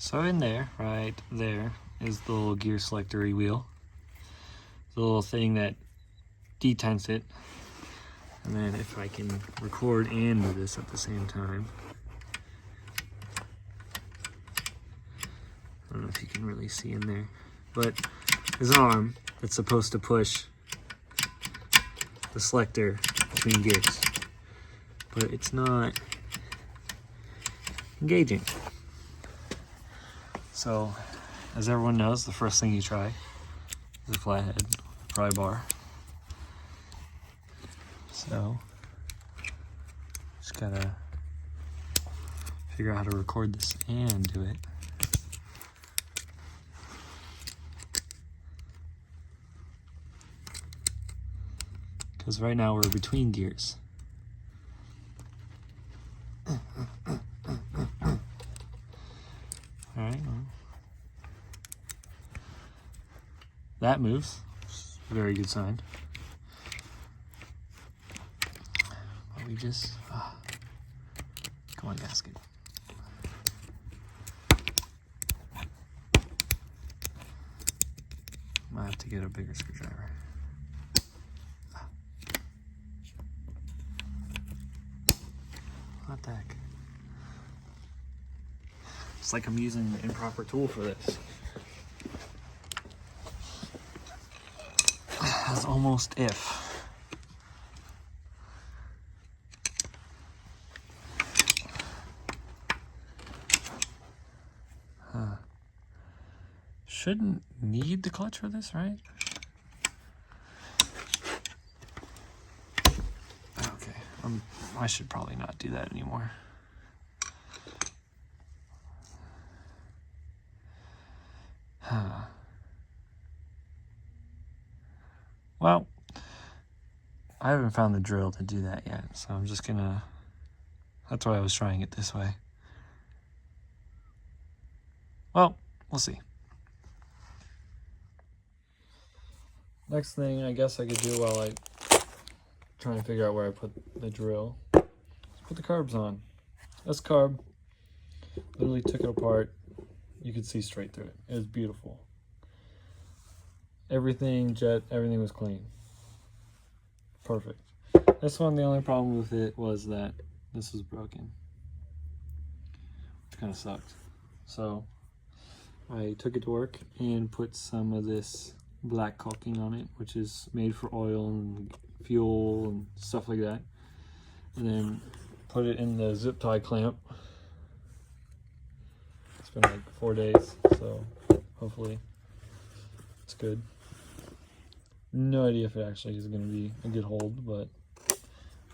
So in there, right there, is the little gear selector wheel. The little thing that detents it. And then if I can record and do this at the same time. I don't know if you can really see in there. But there's an arm that's supposed to push the selector between gears. But it's not engaging. So, as everyone knows, the first thing you try is a flathead pry bar. So, just gotta figure out how to record this and do it. Because right now we're between gears. Alright, well, that moves. Very good sign. But we just, come on, gasket. Might have to get a bigger screwdriver. What the heck? It's like I'm using the improper tool for this. As almost if. Shouldn't need the clutch for this, right? Okay, I should probably not do that anymore. Well, I haven't found the drill to do that yet, so I'm just gonna, that's why I was trying it this way. Well, we'll see. Next thing I guess I could do while I try and figure out where I put the drill is put the carbs on. This carb, literally took it apart. You could see straight through it. It was beautiful. Everything was clean. Perfect. This one, the only problem with it was that this was broken, which kind of sucked. So I took it to work and put some of this black caulking on it, which is made for oil and fuel and stuff like that. And then put it in the zip tie clamp. It's been like 4 days, so hopefully it's good. No idea if it actually is going to be a good hold, but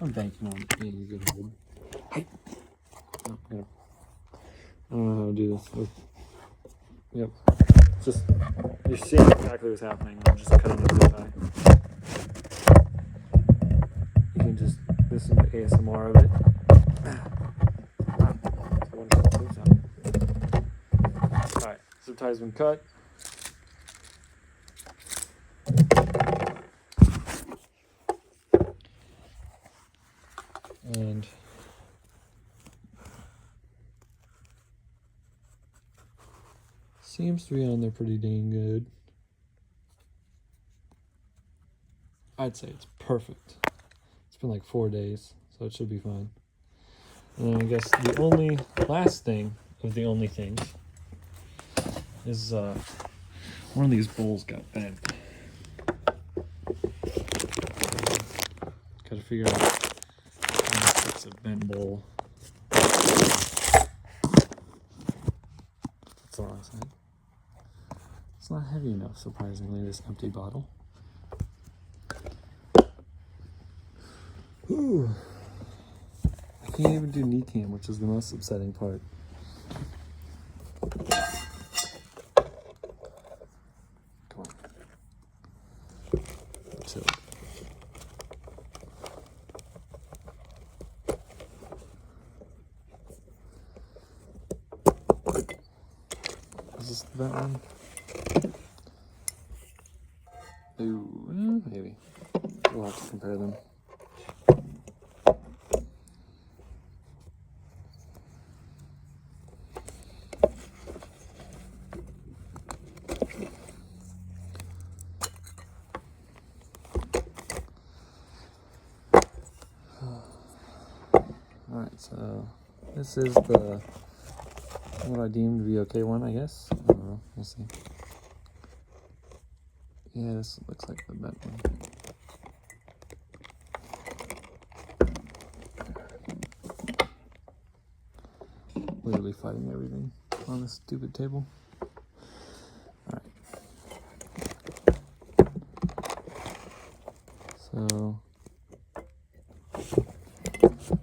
I'm banking on it being a good hold. Hey. Oh, I don't know how to do this. Yep. It's just, you're seeing exactly what's happening. I'm just cutting the zip tie. You can just listen to ASMR of it. Alright, zip tie's been cut. And seems to be on there pretty dang good. I'd say it's perfect. It's been like 4 days, so it should be fine. And then I guess the only last thing of the only things is one of these bowls got bent. Gotta figure out how to fix a bent bowl. That's all I said. It's not heavy enough, surprisingly, this empty bottle. Ooh. I can't even do knee cam, which is the most upsetting part. Come on. Chill. Is this that one? Ooh, maybe. We'll have to compare them. Alright, so this is the what I deem to be okay one, I guess. I don't know. We'll see. Yeah, this looks like the bent one. Literally fighting everything on this stupid table. Alright. So.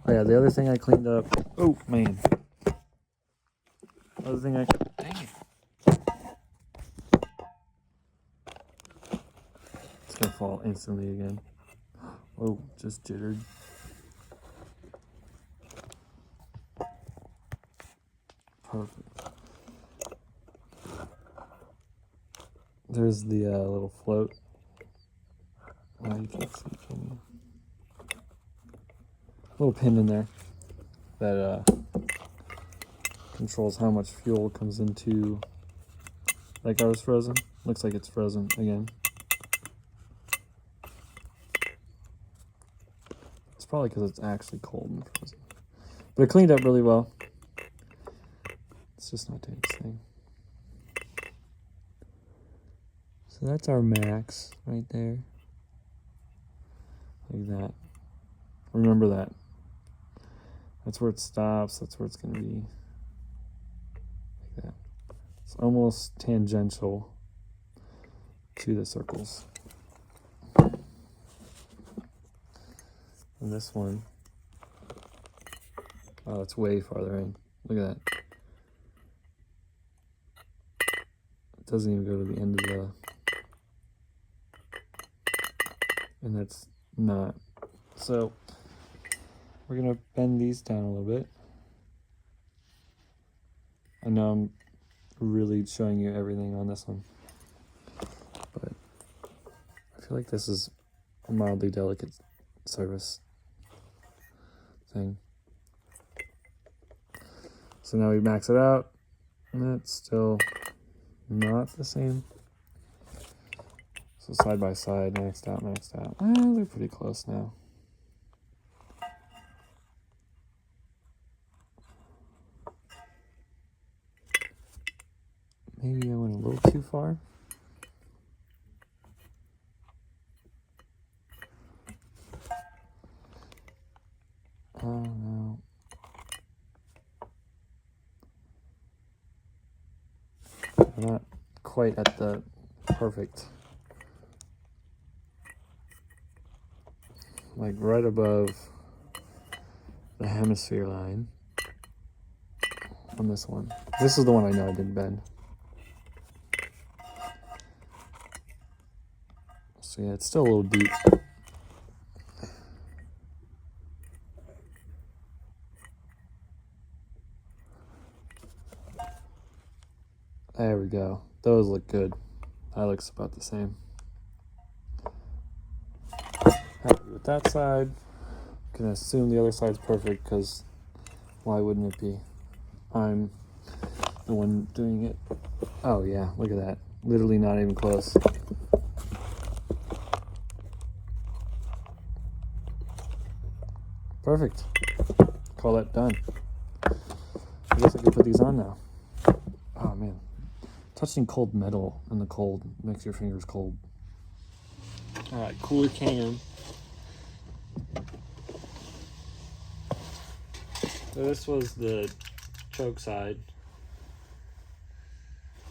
Oh yeah, the other thing I cleaned up. Oh man. Other thing I. Dang it. It's gonna fall instantly again. Oh, just jittered. Perfect. There's the little float. Oh, you can't see, can you? Little pin in there that controls how much fuel comes into. Like I was frozen. Looks like it's frozen again. It's probably because it's actually cold and frozen. But it cleaned up really well. It's just not doing its thing. So that's our max right there. Like that. Remember that. That's where it stops. That's where it's going to be. Like that. It's almost tangential to the circles. And this one, oh, it's way farther in. Look at that. It doesn't even go to the end of the, and that's not. So we're gonna bend these down a little bit. I know I'm really showing you everything on this one, but I feel like this is a mildly delicate surface thing. So now we max it out, and it's still not the same. So side by side, maxed out, maxed out. Well, they're pretty close now. Maybe I went a little too far. I don't know. I'm not quite at the perfect, like right above the hemisphere line on this one. This is the one I know I didn't bend. So yeah, it's still a little deep. There we go. Those look good. That looks about the same. Happy with that side. Gonna assume the other side's perfect because why wouldn't it be? I'm the one doing it. Oh yeah, look at that. Literally not even close. Perfect. Call that done. I guess I can put these on now. Oh man. Touching cold metal in the cold makes your fingers cold. Alright, cooler can. So this was the choke side.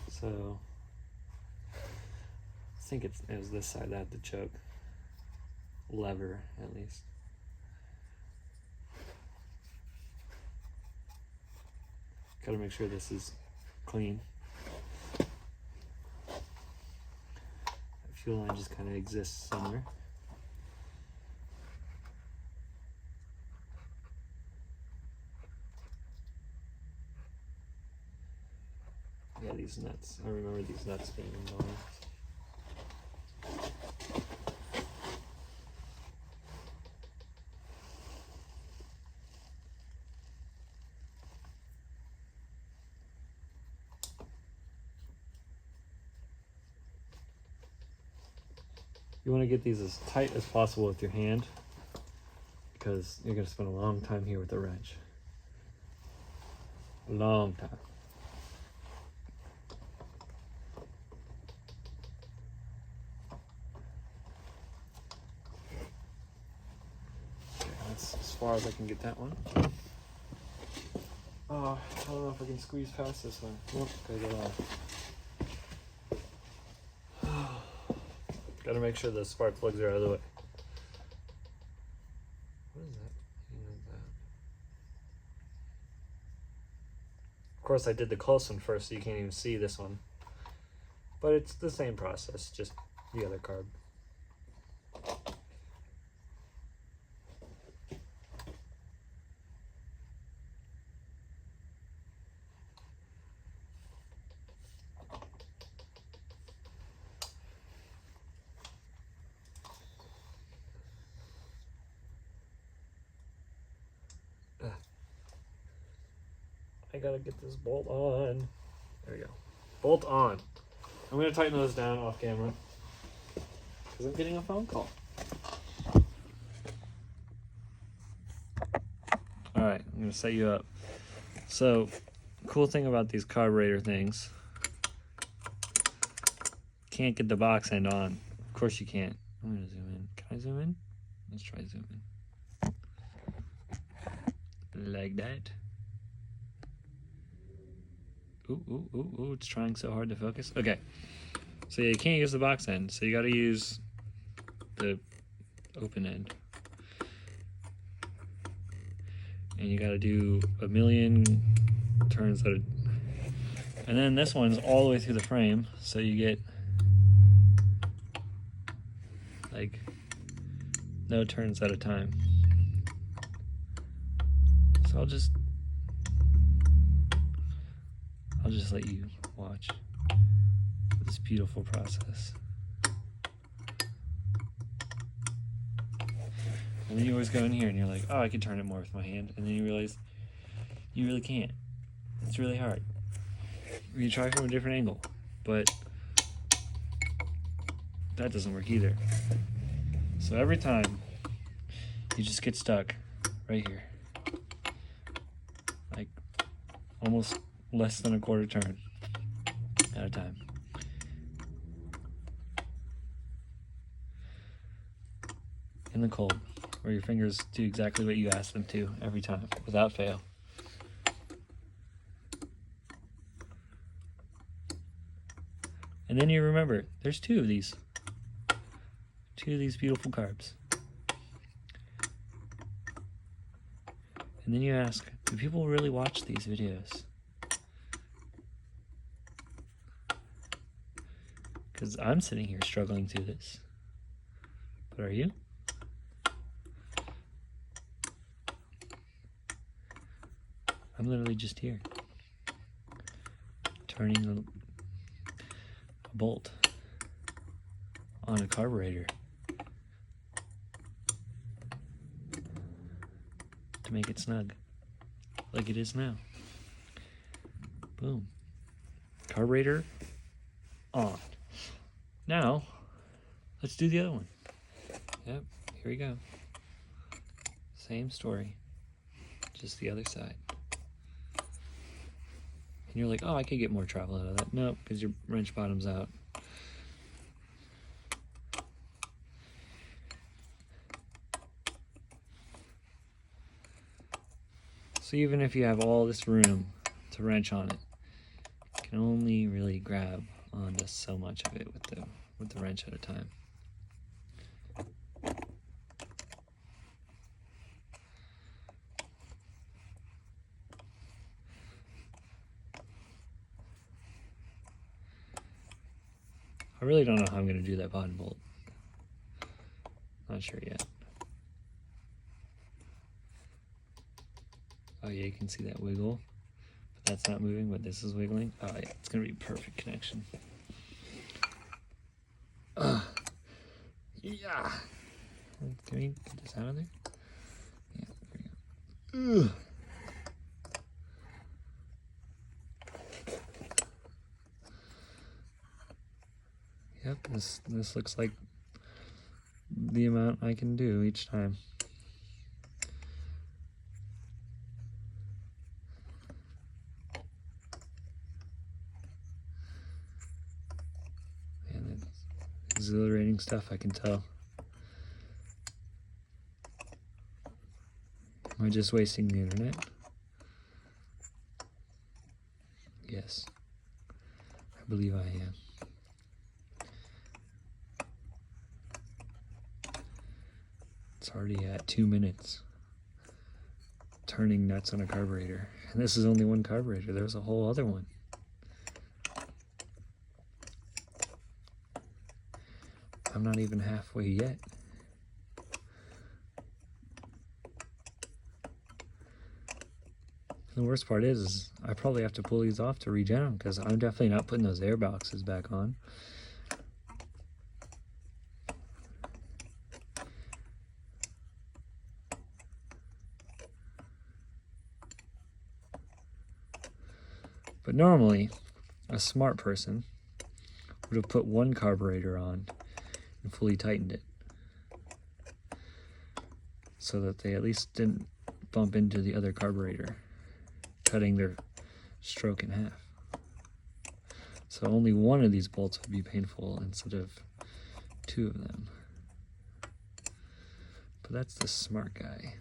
So I think it was this side that had the choke lever at least. Gotta make sure this is clean. Fuel line just kind of exists somewhere. Yeah, these nuts. I remember these nuts being annoying. You want to get these as tight as possible with your hand because you're gonna spend a long time here with the wrench. A long time. Okay, that's as far as I can get that one. Oh, I don't know if I can squeeze past this one. Nope, gotta get off. Gotta make sure the spark plugs are out of the way. What is that? Of course, I did the close one first, so you can't even see this one. But it's the same process, just the other carb. I gotta get this bolt on. There we go. Bolt on. I'm gonna tighten those down off camera because I'm getting a phone call. All right, I'm gonna set you up. So, cool thing about these carburetor things, can't get the box end on. Of course you can't. I'm gonna zoom in. Can I zoom in? Let's try zoom in. Like that. Ooh, it's trying so hard to focus. Okay, so yeah, you can't use the box end, so you gotta use the open end. And you gotta do a million turns at a... And then this one's all the way through the frame, so you get like no turns at a time. So I'll just let you watch this beautiful process. And then you always go in here and you're like, oh, I could turn it more with my hand. And then you realize you really can't. It's really hard. You try from a different angle, but that doesn't work either. So every time you just get stuck right here. Like almost less than a quarter turn at a time. In the cold, where your fingers do exactly what you ask them to every time, without fail. And then you remember, there's two of these beautiful carbs. And then you ask, do people really watch these videos? Because I'm sitting here struggling through this. But are you? I'm literally just here, turning a bolt on a carburetor to make it snug, like it is now. Boom. Carburetor on. Now, let's do the other one. Yep, here we go. Same story, just the other side. And you're like, oh, I could get more travel out of that. Nope, because your wrench bottom's out. So even if you have all this room to wrench on it, you can only really grab onto so much of it with the wrench at a time. I really don't know how I'm going to do that bottom bolt. Not sure yet. Oh yeah, you can see that wiggle. But that's not moving, but this is wiggling. Oh yeah, it's going to be perfect connection. Yeah. Can we get this out of there? Yeah, there we go. Ugh. Yep, this looks like the amount I can do each time. exhilarating stuff, I can tell. Am I just wasting the internet? Yes, I believe I am. It's already at 2 minutes. Turning nuts on a carburetor. And this is only one carburetor. There's a whole other one. I'm not even halfway yet. The worst part is I probably have to pull these off to regen them, because I'm definitely not putting those air boxes back on. But normally, a smart person would have put one carburetor on and fully tightened it, so that they at least didn't bump into the other carburetor, cutting their stroke in half. So only one of these bolts would be painful instead of two of them. But that's the smart guy.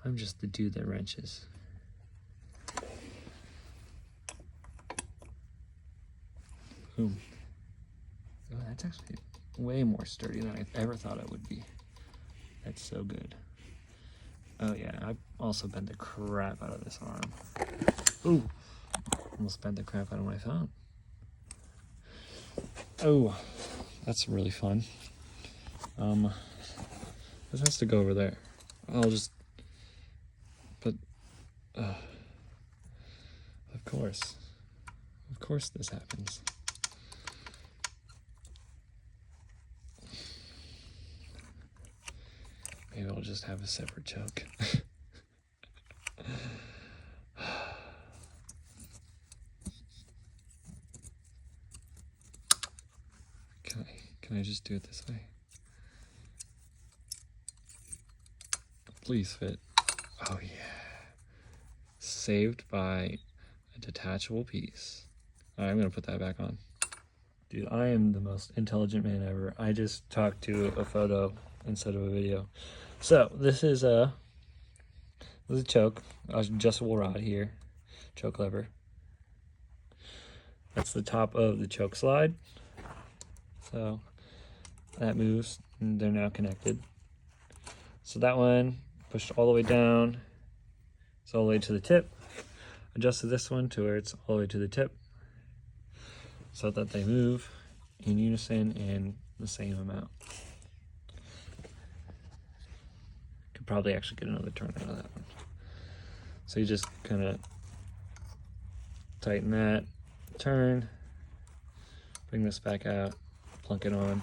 I'm just the dude that wrenches. Boom. Oh, that's actually way more sturdy than I ever thought it would be. That's so good. Oh yeah, I also bent the crap out of this arm. Ooh, almost bent the crap out of my phone. Oh, that's really fun. This has to go over there. I'll just, but, of course this happens. Maybe I'll just have a separate choke. Can I just do it this way? Please fit. Oh yeah. Saved by a detachable piece. All right, I'm gonna put that back on. Dude, I am the most intelligent man ever. I just talked to a photo instead of a video. So this is a choke, adjustable rod here, choke lever. That's the top of the choke slide. So that moves, and they're now connected. So that one pushed all the way down, it's all the way to the tip. Adjusted this one to where it's all the way to the tip, so that they move in unison and the same amount. Could probably actually get another turn out of that one. So you just kind of tighten that, turn, bring this back out, plunk it on,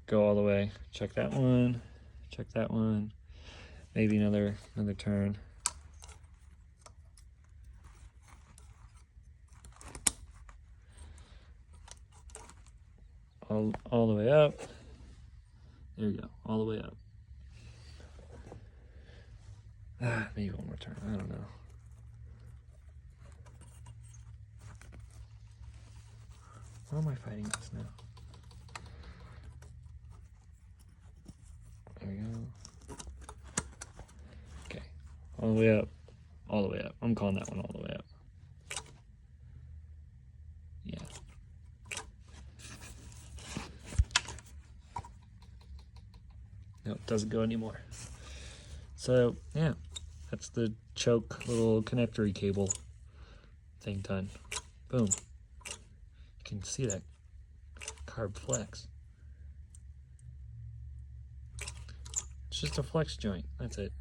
go all the way, check that one, maybe another turn. All the way up. There you go, all the way up. Maybe one more turn, I don't know. Why am I fighting this now? There we go. Okay, all the way up, all the way up. I'm calling that one all the way up. Yeah. No, it doesn't go anymore. So, yeah, that's the choke little connectory cable thing done. Boom. You can see that carb flex. It's just a flex joint, that's it.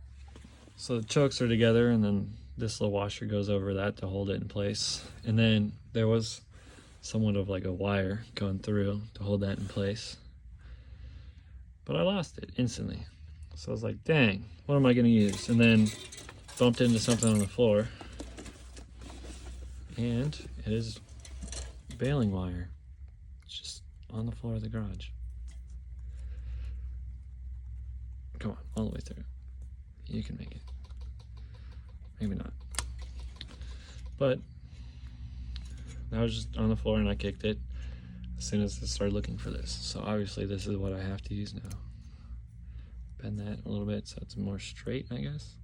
So the chokes are together, and then this little washer goes over that to hold it in place. And then there was somewhat of like a wire going through to hold that in place. But I lost it instantly. So I was like, dang, what am I gonna use? And then bumped into something on the floor. And it is baling wire. It's just on the floor of the garage. Come on, all the way through. You can make it. Maybe not. But that was just on the floor and I kicked it. as soon as I started looking for this. So obviously this is what I have to use now. Bend that a little bit so it's more straight, I guess.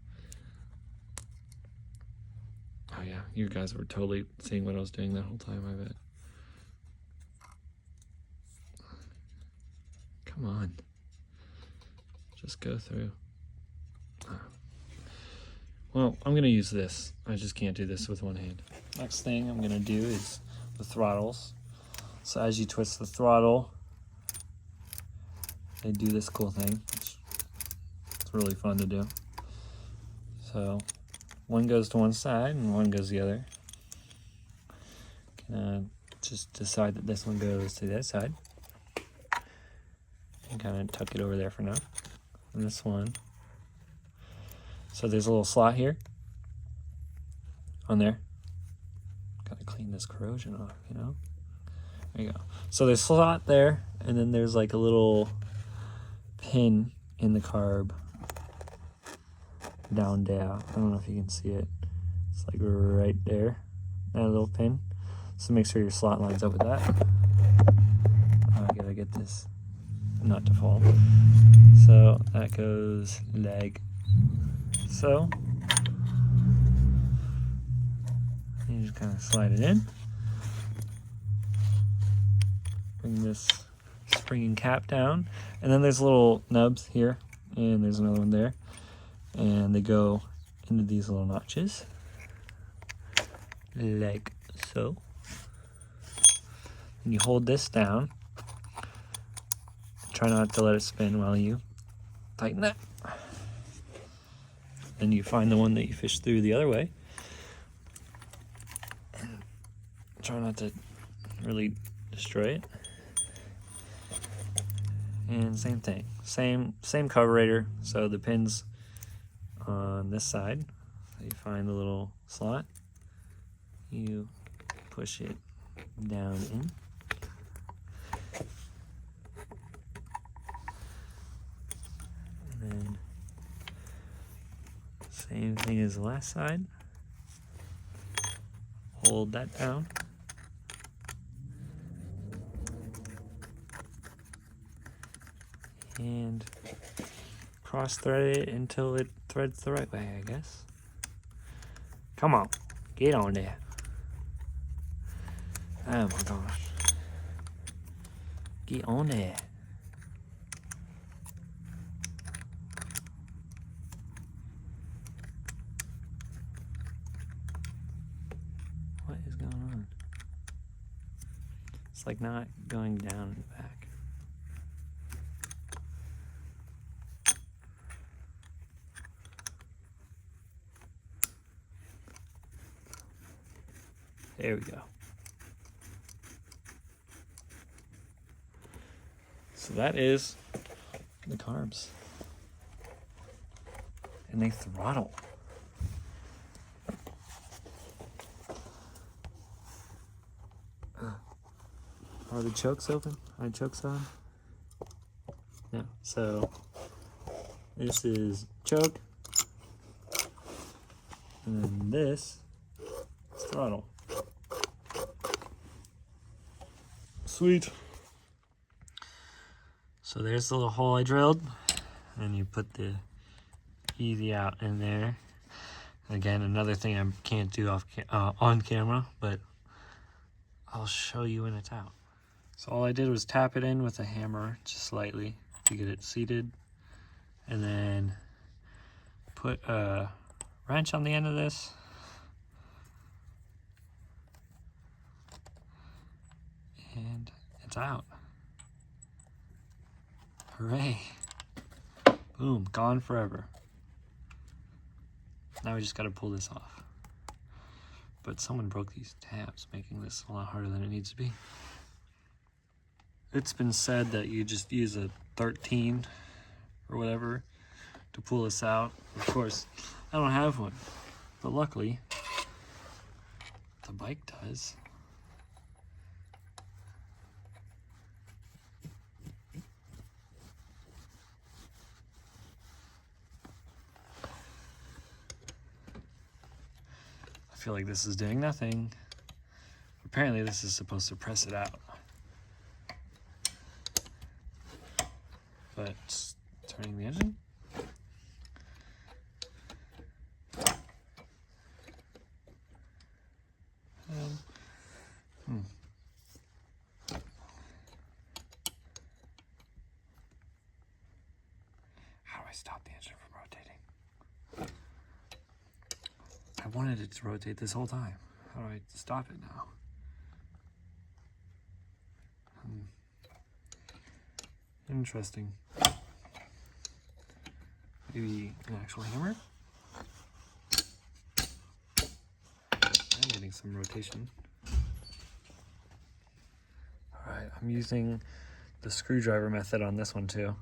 Oh yeah, you guys were totally seeing what I was doing that whole time, I bet. Come on. Just go through. Well, I'm gonna use this. I just can't do this with one hand. Next thing I'm gonna do is the throttles. So as you twist the throttle, they do this cool thing. It's really fun to do. So one goes to one side and one goes the other. Just decide that this one goes to that side. And kind of tuck it over there for now. And this one. So there's a little slot here on there. Gotta clean this corrosion off, you know? There you go. So there's a slot there, and then there's like a little pin in the carb down there. I don't know if you can see it. It's like right there, that little pin. So make sure your slot lines up with that. I gotta get this not to fall. So that goes like so. You just kind of slide it in. Bring this springing cap down. And then there's little nubs here. And there's another one there. And they go into these little notches. Like so. And you hold this down. Try not to let it spin while you tighten that. Then you find the one that you fish through the other way. And try not to really destroy it. And same thing. Same carburetor. So the pin's on this side. So you find the little slot. You push it down in. And then same thing as the last side. Hold that down. And cross thread it until it threads the right way, I guess. Come on, get on there. Oh my gosh. Get on there. What is going on? It's like not going down in the back. There we go. So that is the carbs. And they throttle. Are the chokes open? Are the chokes on? No. So this is choke. And then this is throttle. Sweet. So there's the little hole I drilled, and you put the easy out in there. Again, another thing I can't do on camera, but I'll show you when it's out. So all I did was tap it in with a hammer, just slightly, to get it seated, and then put a wrench on the end of this. And it's out. Hooray. Boom, gone forever. Now we just gotta pull this off. But someone broke these tabs, making this a lot harder than it needs to be. It's been said that you just use a 13 or whatever to pull this out. Of course, I don't have one, but luckily the bike does. I feel like this is doing nothing. Apparently this is supposed to press it out. but just turning the engine. How do I stop the engine from rotating? I wanted it to rotate this whole time. How do I stop it now? Interesting. Maybe an actual hammer? I'm getting some rotation. Alright, I'm using the screwdriver method on this one too.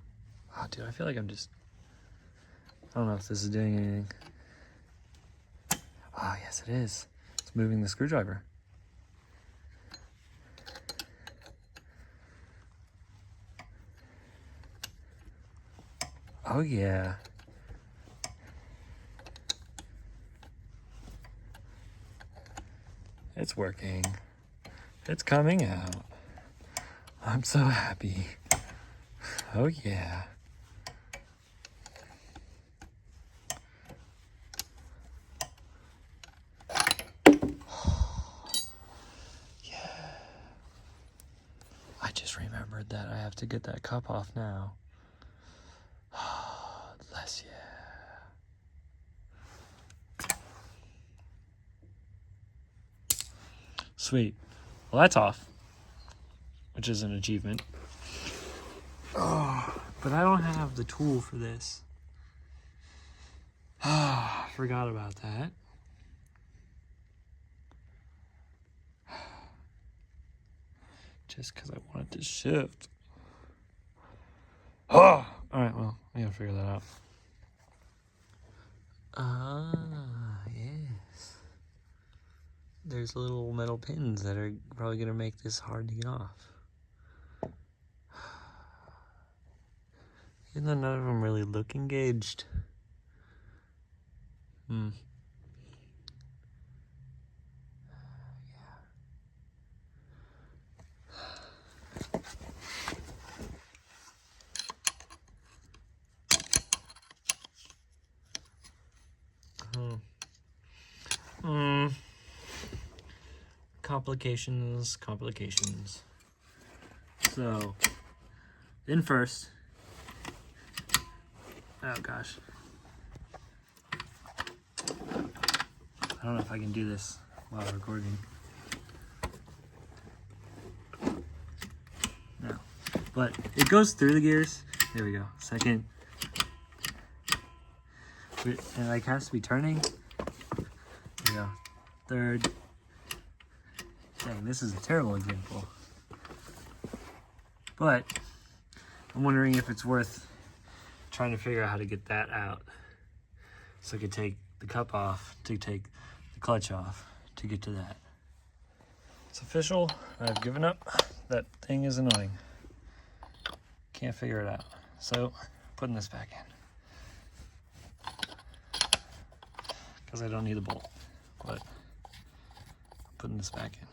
Oh, dude, I feel like I don't know if this is doing anything. Ah, yes it is. It's moving the screwdriver. Oh yeah. It's working. It's coming out. I'm so happy. Oh yeah. Yeah. I just remembered that I have to get that cup off now. Bless you. Sweet. Well, that's off, which is an achievement. Oh, but I don't have the tool for this. Ah, forgot about that. Just because I wanted to shift. Oh, all right. Well, I gotta figure that out. Ah, yes. There's little metal pins that are probably gonna make this hard to get off. Even though none of them really look engaged. Complications. So, then first, oh gosh. I don't know if I can do this while recording. No, but it goes through the gears. There we go. Second, and it like has to be turning. There we go. Third. Dang, this is a terrible example. But I'm wondering if it's worth trying to figure out how to get that out. So I could take the cup off to take the clutch off to get to that. It's official. I've given up. That thing is annoying. Can't figure it out. So putting this back in. Because I don't need the bolt. But putting this back in.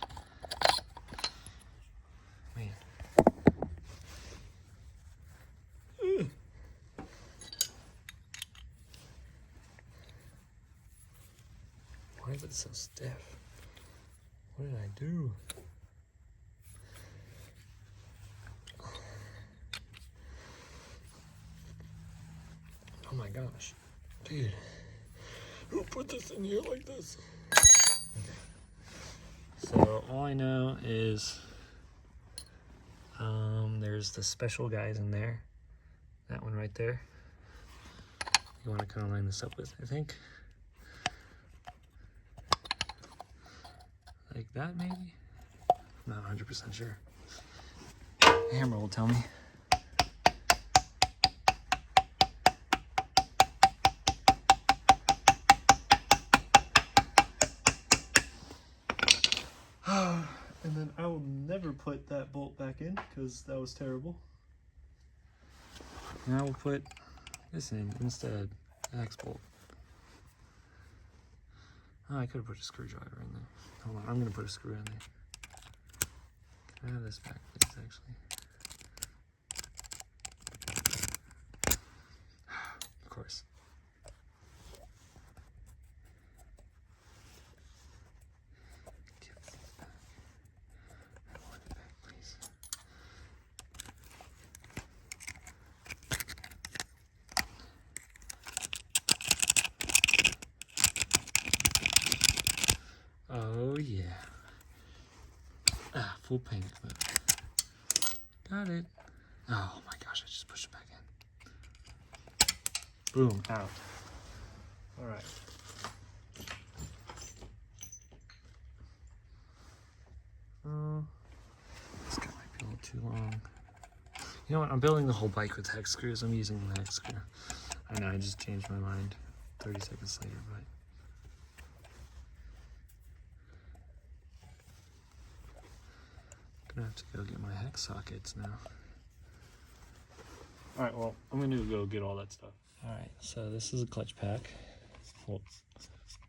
Man. Why is it so stiff? What did I do? Oh my gosh. Dude. Who put this in here like this? Okay. So all I know is there's the special guys in there. That one right there. You want to kind of line this up with, I think. Like that maybe? I'm not 100% sure. The hammer will tell me. And then I will never put that bolt back in because that was terrible. And I will put this in instead, the next bolt. Oh, I could have put a screwdriver in there. Hold on, I'm gonna put a screw in there. Can I have this back, please, actually? course. Give these back. I want it back, please. Oh yeah. Ah, full panic mode. Got it. Oh my gosh, I just pushed it back in. Boom, out. Alright. This guy might be a little too long. You know what? I'm building the whole bike with hex screws. I'm using the hex screw. I know, I just changed my mind 30 seconds later, but. Gonna have to go get my hex sockets now. Alright, well, I'm gonna go get all that stuff. Alright, so this is a clutch pack. Well,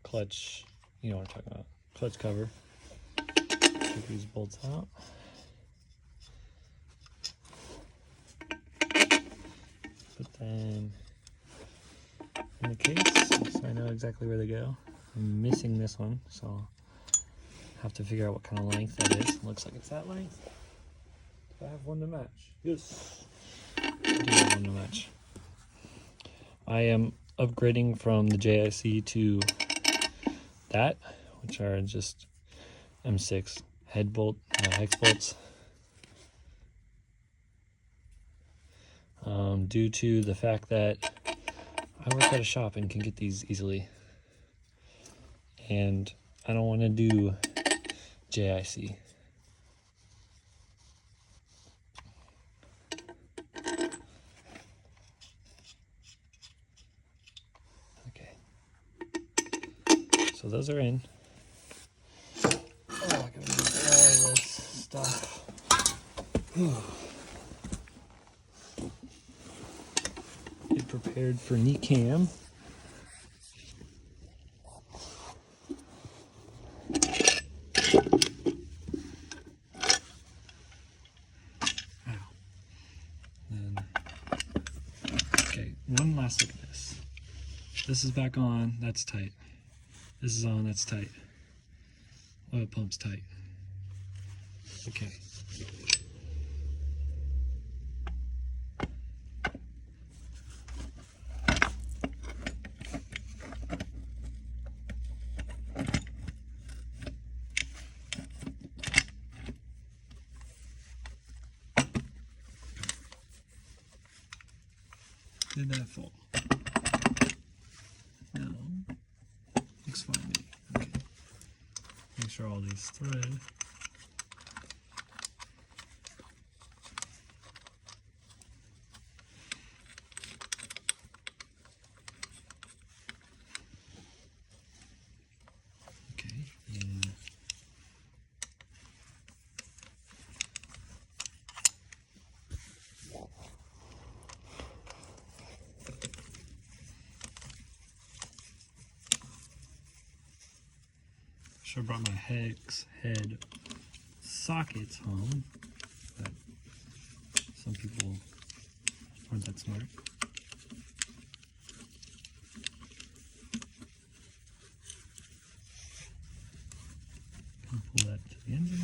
clutch, you know what I'm talking about. Clutch cover. Take these bolts out. Put them in the case so I know exactly where they go. I'm missing this one, so I'll have to figure out what kind of length that is. Looks like it's that length. Do I have one to match? Yes. I do have one to match. I am upgrading from the JIC to that, which are just M6 head bolt, hex bolts. Due to the fact that I work at a shop and can get these easily. And I don't want to do JIC. Okay. So those are in. Oh, I gotta move all this stuff. Get prepared for knee cam. One last look at this. This is back on, that's tight. This is on, that's tight. Oil pump's tight. Okay. Did that fall? No. Looks fine to me. Okay. Make sure all these thread. Okay. And should have brought my hex head sockets home, but some people aren't that smart. Pull that to the engine.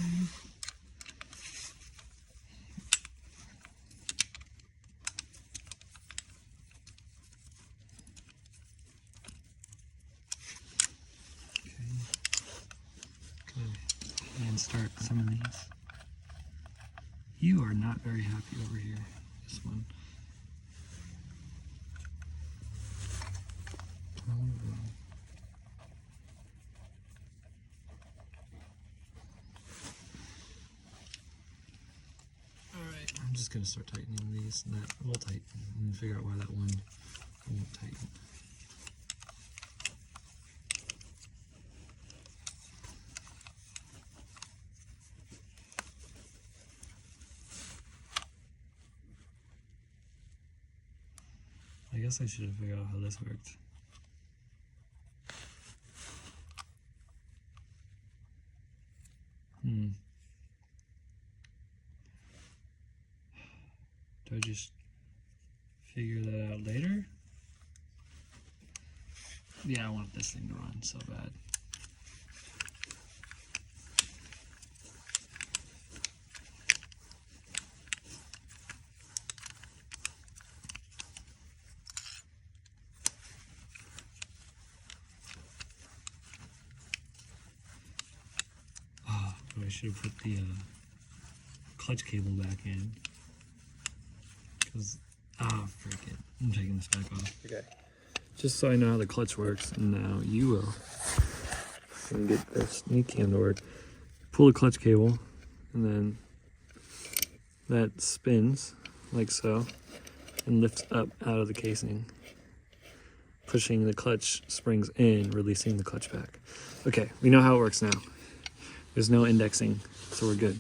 And start some of these. You are not very happy over here, this one. Alright, I'm just going to start tightening these, and that will tighten, and figure out why that one won't tighten. I guess I should have figured out how this worked. Do I just figure that out later? Yeah, I want this thing to run so bad. Oh, I should have put the clutch cable back in. Because, frick it. I'm taking this back off. Okay. Just so I know how the clutch works, and now you will. And get this sneak cam to work. Pull the clutch cable, and then that spins like so, and lifts up out of the casing, pushing the clutch springs in, releasing the clutch back. Okay, we know how it works now. There's no indexing, so we're good.